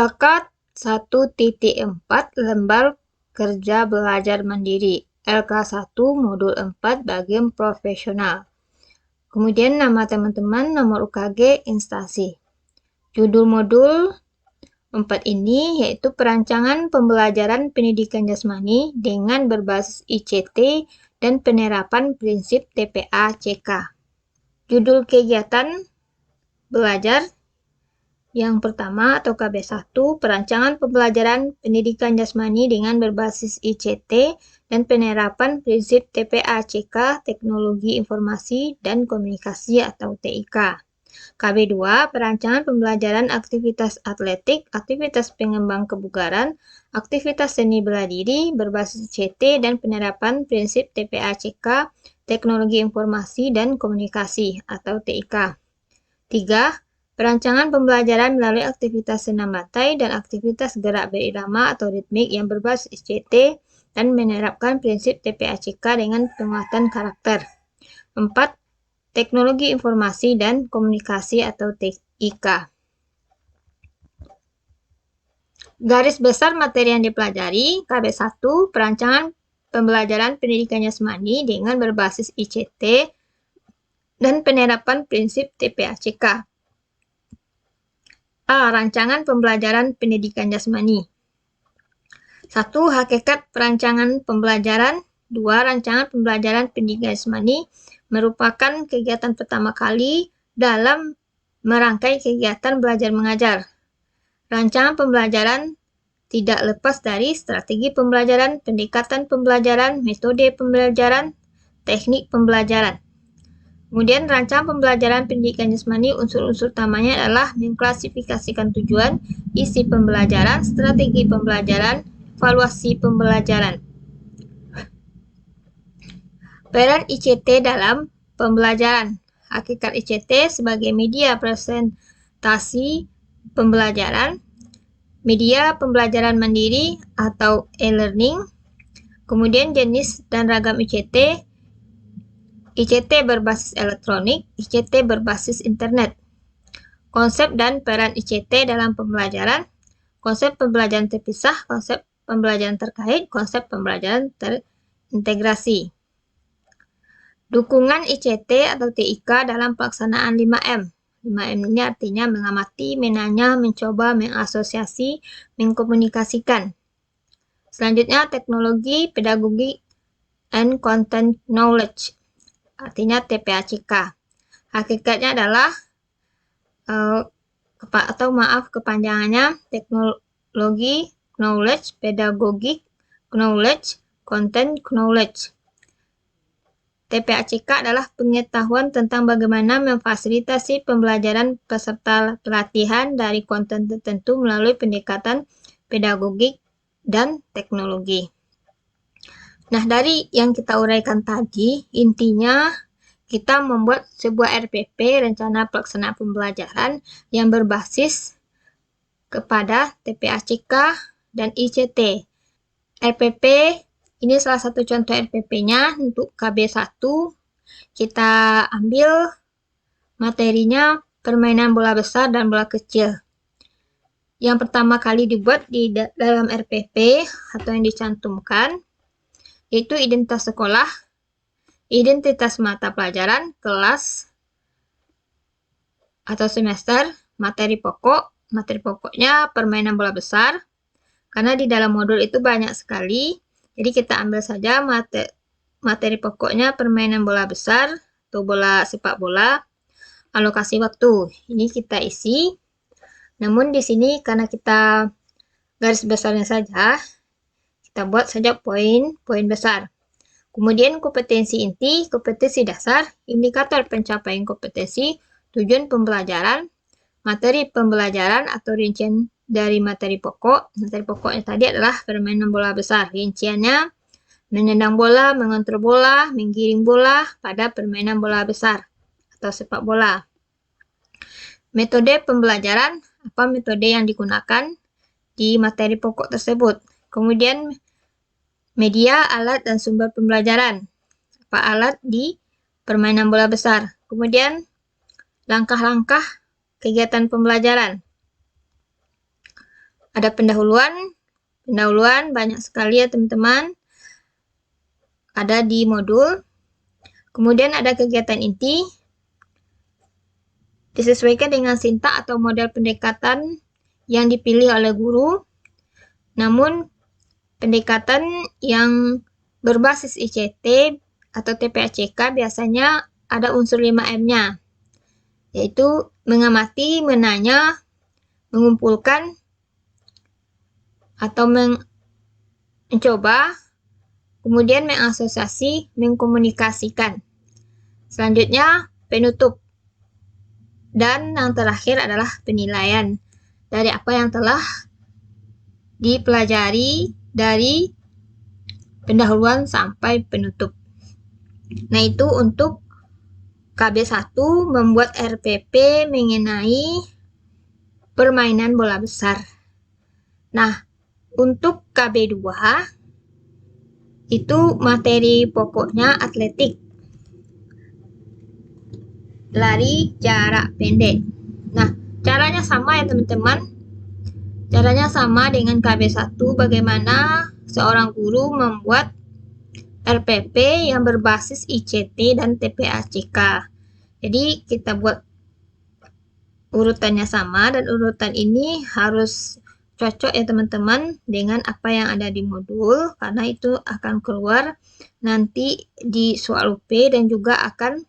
LK1.4 Lembar Kerja Belajar Mandiri, LK1 Modul 4 Bagian Profesional. Kemudian nama teman-teman, nomor UKG, instansi. Judul modul 4 ini yaitu perancangan pembelajaran pendidikan jasmani dengan berbasis ICT dan penerapan prinsip TPA-CK. Judul kegiatan belajar yang pertama atau KB1, perancangan pembelajaran pendidikan jasmani dengan berbasis ICT dan penerapan prinsip TPA-CK, Teknologi Informasi dan Komunikasi atau TIK. KB2, perancangan pembelajaran aktivitas atletik, aktivitas pengembang kebugaran, aktivitas seni bela diri berbasis ICT dan penerapan prinsip TPA-CK, Teknologi Informasi dan Komunikasi atau TIK. 3. Perancangan pembelajaran melalui aktivitas senam lantai dan aktivitas gerak berirama atau ritmik yang berbasis ICT dan menerapkan prinsip TPA-CK dengan penguatan karakter. 4. Teknologi Informasi dan Komunikasi atau TIK. Garis besar materi yang dipelajari, KB1, perancangan pembelajaran pendidikan jasmani dengan berbasis ICT dan penerapan prinsip TPA-CK. A. Rancangan pembelajaran pendidikan jasmani. 1. Hakikat perancangan pembelajaran. 2. Rancangan pembelajaran pendidikan jasmani merupakan kegiatan pertama kali dalam merangkai kegiatan belajar mengajar. Rancangan pembelajaran tidak lepas dari strategi pembelajaran, pendekatan pembelajaran, metode pembelajaran, teknik pembelajaran. Kemudian rancangan pembelajaran pendidikan jasmani, unsur-unsur utamanya adalah mengklasifikasikan tujuan, isi pembelajaran, strategi pembelajaran, evaluasi pembelajaran. Peran ICT dalam pembelajaran. Hakikat ICT sebagai media presentasi pembelajaran, media pembelajaran mandiri atau e-learning. Kemudian jenis dan ragam ICT. ICT berbasis elektronik, ICT berbasis internet. Konsep dan peran ICT dalam pembelajaran, konsep pembelajaran terpisah, konsep pembelajaran terkait, konsep pembelajaran terintegrasi. Dukungan ICT atau TIK dalam pelaksanaan 5M. 5M ini artinya mengamati, menanya, mencoba, mengasosiasi, mengkomunikasikan. Selanjutnya teknologi, pedagogi, and content knowledge. Artinya TPA-CK. Hakikatnya adalah kepanjangannya teknologi, knowledge, pedagogik, knowledge, content knowledge. TPA-CK adalah pengetahuan tentang bagaimana memfasilitasi pembelajaran peserta pelatihan dari konten tertentu melalui pendekatan pedagogik dan teknologi. Nah, dari yang kita uraikan tadi, intinya kita membuat sebuah RPP, rencana pelaksanaan pembelajaran, yang berbasis kepada TPA-CK dan ICT. RPP, ini salah satu contoh RPP-nya untuk KB1. Kita ambil materinya permainan bola besar dan bola kecil. Yang pertama kali dibuat di dalam RPP atau yang dicantumkan, yaitu identitas sekolah, identitas mata pelajaran, kelas atau semester, materi pokok. Materi pokoknya permainan bola besar, karena di dalam modul itu banyak sekali. Jadi kita ambil saja materi pokoknya permainan bola besar atau bola sepak bola. Alokasi waktu, ini kita isi. Namun di sini karena kita garis besarnya saja, kita buat saja poin besar. Kemudian kompetensi inti, kompetensi dasar, indikator pencapaian kompetensi, tujuan pembelajaran, materi pembelajaran atau rincian dari materi pokok. Materi pokoknya tadi adalah permainan bola besar. Rinciannya menendang bola, mengontrol bola, menggiring bola pada permainan bola besar atau sepak bola. Metode pembelajaran, apa metode yang digunakan di materi pokok tersebut. Kemudian media, alat, dan sumber pembelajaran. Apa alat di permainan bola besar. Kemudian langkah-langkah kegiatan pembelajaran. Ada pendahuluan banyak sekali ya teman-teman. Ada di modul. Kemudian ada kegiatan inti. Disesuaikan dengan sintak atau model pendekatan yang dipilih oleh guru. Namun, pendekatan yang berbasis ICT atau TPACK biasanya ada unsur 5M-nya, yaitu mengamati, menanya, mengumpulkan, atau mencoba, kemudian mengasosiasi, mengkomunikasikan. Selanjutnya, penutup. Dan yang terakhir adalah penilaian dari apa yang telah dipelajari dari pendahuluan sampai penutup. Nah, itu untuk KB1 membuat RPP mengenai permainan bola besar. Nah, untuk KB2 itu materi pokoknya atletik, lari jarak pendek. Nah, caranya sama ya teman-teman. Caranya sama dengan KB1, bagaimana seorang guru membuat RPP yang berbasis ICT dan TPACK. Jadi kita buat urutannya sama, dan urutan ini harus cocok ya teman-teman dengan apa yang ada di modul, karena itu akan keluar nanti di soal UP dan juga akan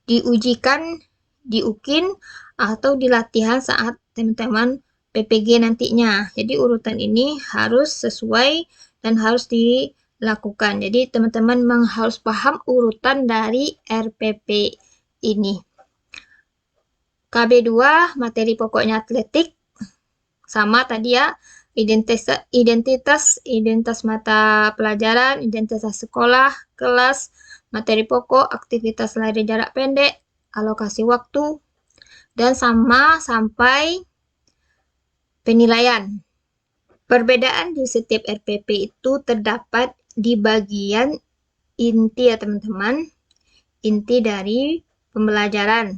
diujikan di UKIN atau di latihan saat teman-teman PPG nantinya. Jadi urutan ini harus sesuai dan harus dilakukan. Jadi teman-teman memang harus paham urutan dari RPP ini. KB2 materi pokoknya atletik sama tadi ya, identitas mata pelajaran, identitas sekolah, kelas, materi pokok, aktivitas lari jarak pendek, alokasi waktu, dan sama sampai penilaian. Perbedaan di setiap RPP itu terdapat di bagian inti ya teman-teman, inti dari pembelajaran.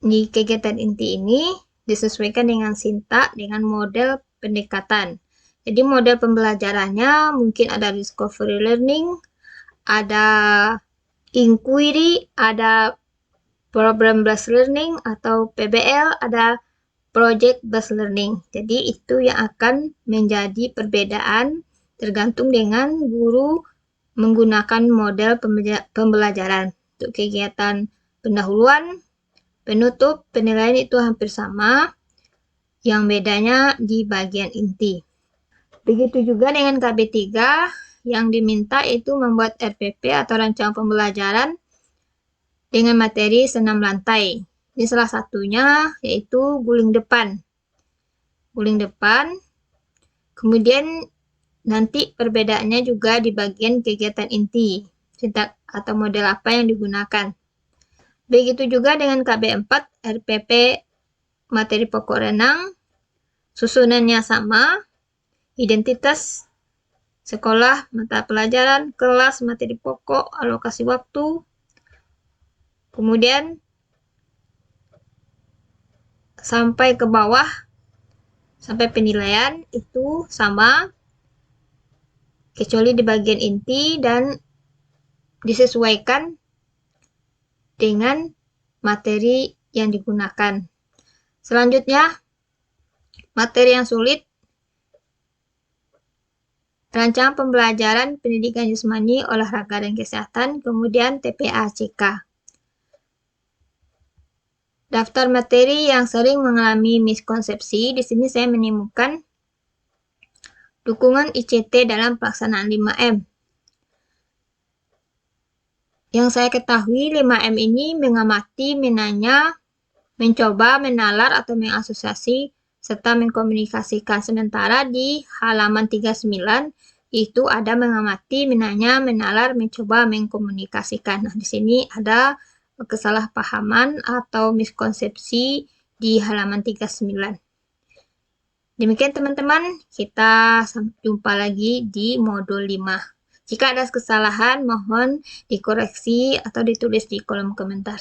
Di kegiatan inti ini disesuaikan dengan sintak, dengan model pendekatan. Jadi model pembelajarannya mungkin ada discovery learning, ada inquiry, ada problem based learning atau PBL, ada project based learning. Jadi itu yang akan menjadi perbedaan tergantung dengan guru menggunakan model pembelajaran. Untuk kegiatan pendahuluan, penutup, penilaian itu hampir sama, yang bedanya di bagian inti. Begitu juga dengan KB3, yang diminta itu membuat RPP atau rancangan pembelajaran dengan materi senam lantai. Ini salah satunya yaitu guling depan. Guling depan, kemudian nanti perbedaannya juga di bagian kegiatan inti, sintak atau model apa yang digunakan. Begitu juga dengan KB4, RPP materi pokok renang, susunannya sama, identitas, sekolah, mata pelajaran, kelas, materi pokok, alokasi waktu, kemudian sampai ke bawah, sampai penilaian itu sama, kecuali di bagian inti dan disesuaikan dengan materi yang digunakan. Selanjutnya, materi yang sulit, rancangan pembelajaran pendidikan jasmani, olahraga dan kesehatan, kemudian TPACK. Daftar materi yang sering mengalami miskonsepsi, di sini saya menemukan dukungan ICT dalam pelaksanaan 5M. Yang saya ketahui 5M ini mengamati, menanya, mencoba, menalar, atau mengasosiasi, serta mengkomunikasikan. Sementara di halaman 39 itu ada mengamati, menanya, menalar, mencoba, mengkomunikasikan. Nah, di sini ada kesalahpahaman atau miskonsepsi di halaman 39. Demikian teman-teman, kita jumpa lagi di modul 5. Jika ada kesalahan, mohon dikoreksi atau ditulis di kolom komentar.